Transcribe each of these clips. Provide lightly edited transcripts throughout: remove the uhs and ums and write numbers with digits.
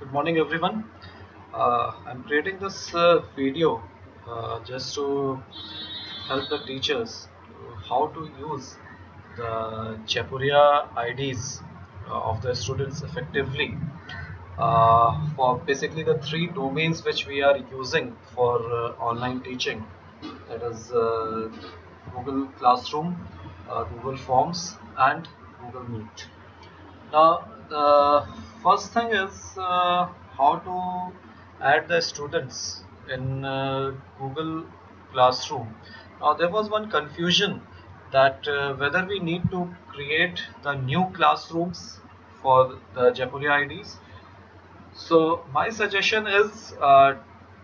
Good morning, everyone. I'm creating this video just to help the teachers how to use the Japuria IDs of the students effectively for basically the three domains which we are using for online teaching. That is Google Classroom, Google Forms, and Google Meet. Now, the first thing is how to add the students in Google Classroom. Now, there was one confusion that whether we need to create the new classrooms for the Japuria IDs. So, my suggestion is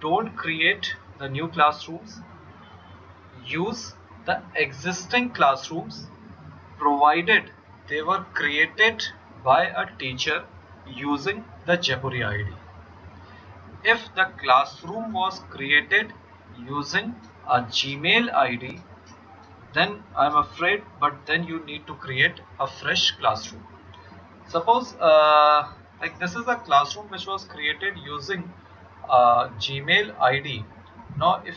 don't create the new classrooms, use the existing classrooms provided they were created by a teacher using the Japuria ID. If the classroom was created using a Gmail ID, then I'm afraid, but then you need to create a fresh classroom. Suppose like this is a classroom which was created using a Gmail ID. Now if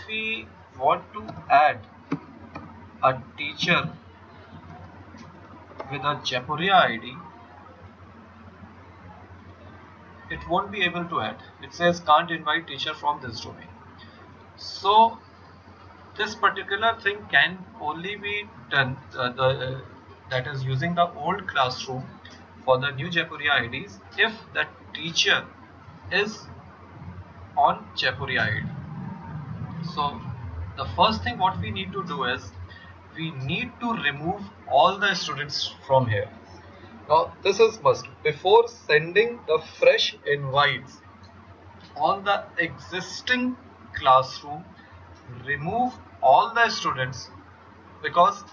we want to add a teacher with a Japuria ID, it won't be able to add. It says can't invite teacher from this domain. So this particular thing can only be done that is using the old classroom for the new Japuria IDs if the teacher is on Japuria ID. So the first thing what we need to do is we need to remove all the students from here. Now this is must. Before sending the fresh invites on the existing classroom, remove all the students, because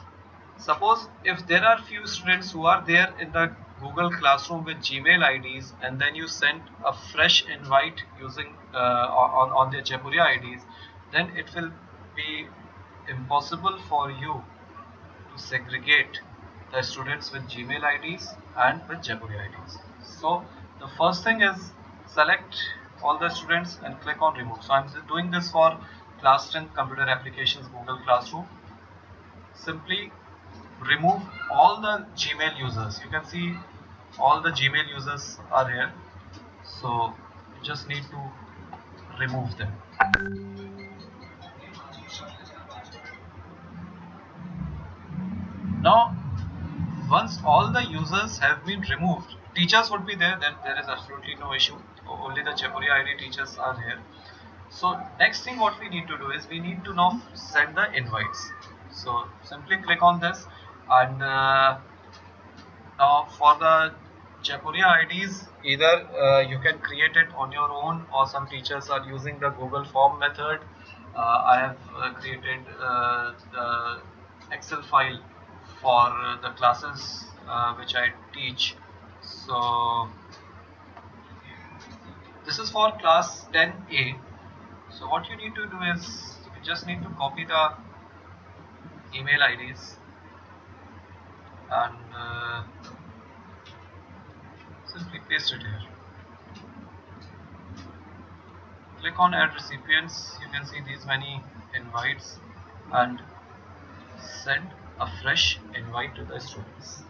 suppose if there are few students who are there in the Google Classroom with Gmail IDs and then you send a fresh invite using on their Japuria IDs, then it will be impossible for you to segregate the students with Gmail IDs and with Japuria IDs. So the first thing is select all the students and click on remove. So I'm doing this for class 10 computer applications Google Classroom. Simply remove all the Gmail users. You can see all the Gmail users are here. So you just need to remove them. Now once all the users have been removed, teachers would be there, then there is absolutely no issue. Only the Japuria ID teachers are here. So next thing what we need to do is we need to now send the invites. So simply click on this, and now for the Japuria IDs, either you can create it on your own or some teachers are using the Google form method. I have created the Excel file for the classes which I teach. So this is for class 10A. So what you need to do is you just need to copy the email IDs and simply paste it here. Click on add recipients. You can see these many invites and send a fresh invite to the students.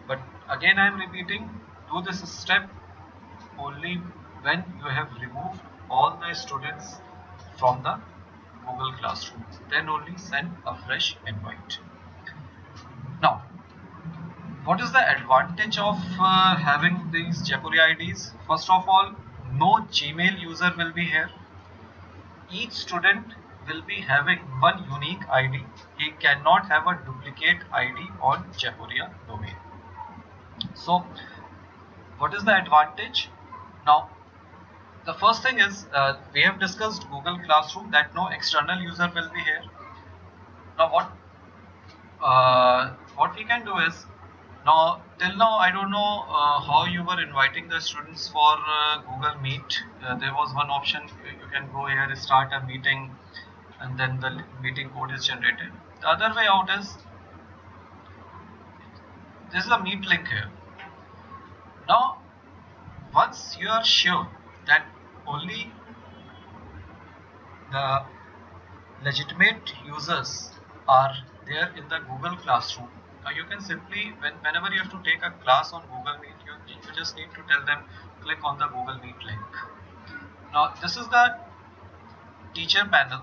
But again I am repeating, do this step only when you have removed all the students from the Google Classroom. Then only send a fresh invite. Now, what is the advantage of having these Japuria IDs? First of all, no Gmail user will be here. Each student will be having one unique ID. He cannot have a duplicate ID on Japuria domain. So, what is the advantage? Now, the first thing is we have discussed Google Classroom that no external user will be here. Now, what we can do is, now till now I don't know how you were inviting the students for Google Meet. There was one option, you can go here, start a meeting, and then the meeting code is generated. The other way out is this is a Meet link here. Now once you are sure that only the legitimate users are there in the Google Classroom, now you can simply, whenever you have to take a class on Google Meet, you just need to tell them click on the Google Meet link. Now this is the teacher panel,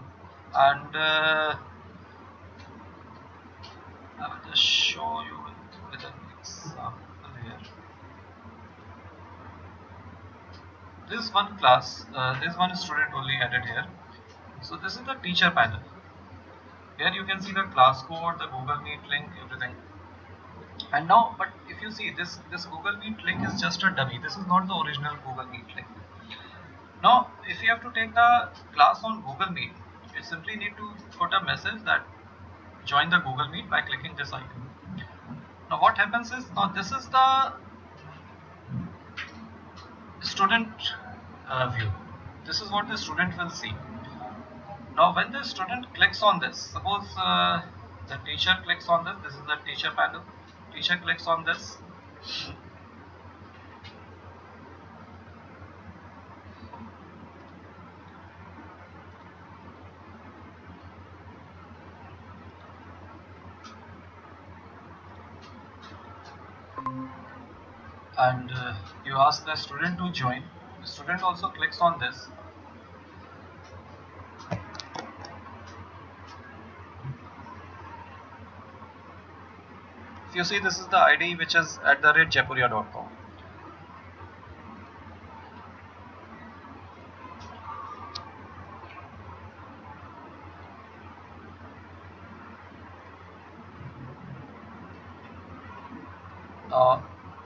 and I will just show you with an example here. This one class, this one student only added here. So this is the teacher panel. Here you can see the class code, the Google Meet link, everything. And now, but if you see this Google Meet link is just a dummy. This is not the original Google Meet link. Now, if you have to take the class on Google Meet, you simply need to put a message that join the Google Meet by clicking this icon. Now, what happens is, now this is the student view. This is what the student will see. Now, when the student clicks on this, suppose the teacher clicks on this. This is the teacher panel. Teacher clicks on this. And you ask the student to join. The student also clicks on this. If you see, this is the ID which is @japuria.com.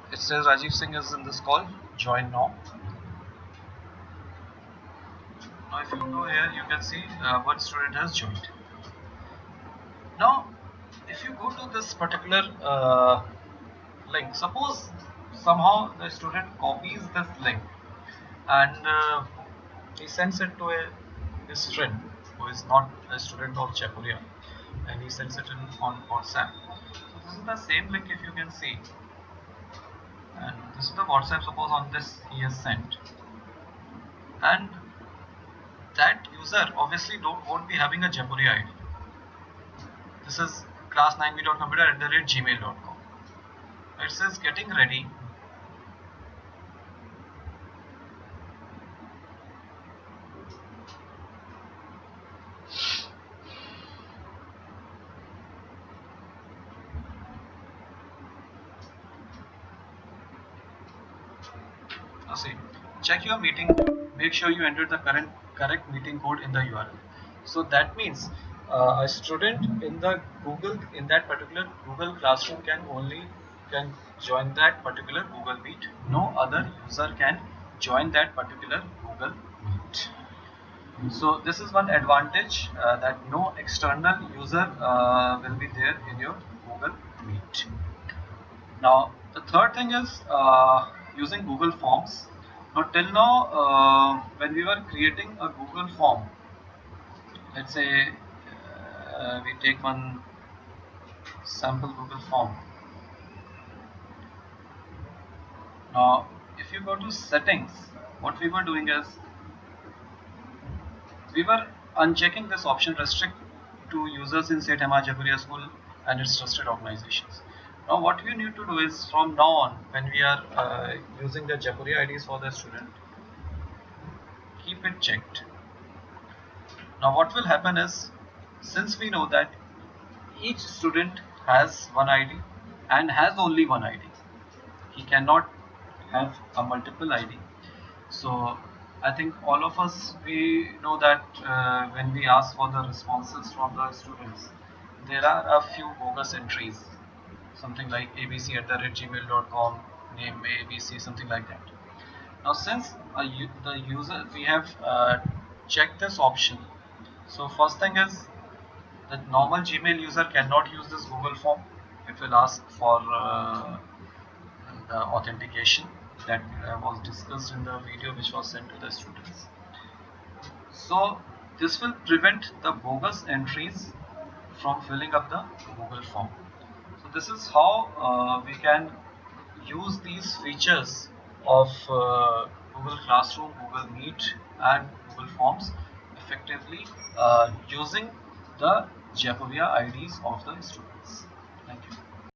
It says Rajiv Singh is in this call. Join now. Now, if you go here, you can see one student has joined. Now, if you go to this particular link, suppose somehow the student copies this link and he sends it to his friend who is not a student of Japuria, and he sends it on WhatsApp. So this is the same link, if you can see, and this is the WhatsApp. Suppose on this he has sent, and that user obviously won't be having a Japuria ID. This is class9b.computer@gmail.com. It says getting ready. Now see, check your meeting. Make sure you enter the correct meeting code in the URL. So that means a student in the in that particular Google Classroom can join that particular Google Meet. No other user can join that particular Google Meet. So this is one advantage, that no external user will be there in your Google Meet. Now the third thing is using Google Forms. Now till now, when we were creating a Google form, let's say we take one sample Google form. Now if you go to settings, what we were doing is we were unchecking this option restrict to users in St. Emma Japuria School and its trusted organizations. Now what we need to do is, from now on, when we are using the Japuria IDs for the student, keep it checked. Now what will happen is, since we know that each student has one ID and has only one ID, he cannot have a multiple ID. So I think all of us, we know that when we ask for the responses from the students, there are a few bogus entries, something like abc@gmail.com, name abc, something like that. Now since the user, we have checked this option, so first thing is that normal Gmail user cannot use this Google form. It will ask for the authentication that was discussed in the video which was sent to the students. So this will prevent the bogus entries from filling up the Google form. So this is how we can use these features of Google Classroom, Google Meet, and Google Forms effectively using the Japuria IDs of the students. Thank you.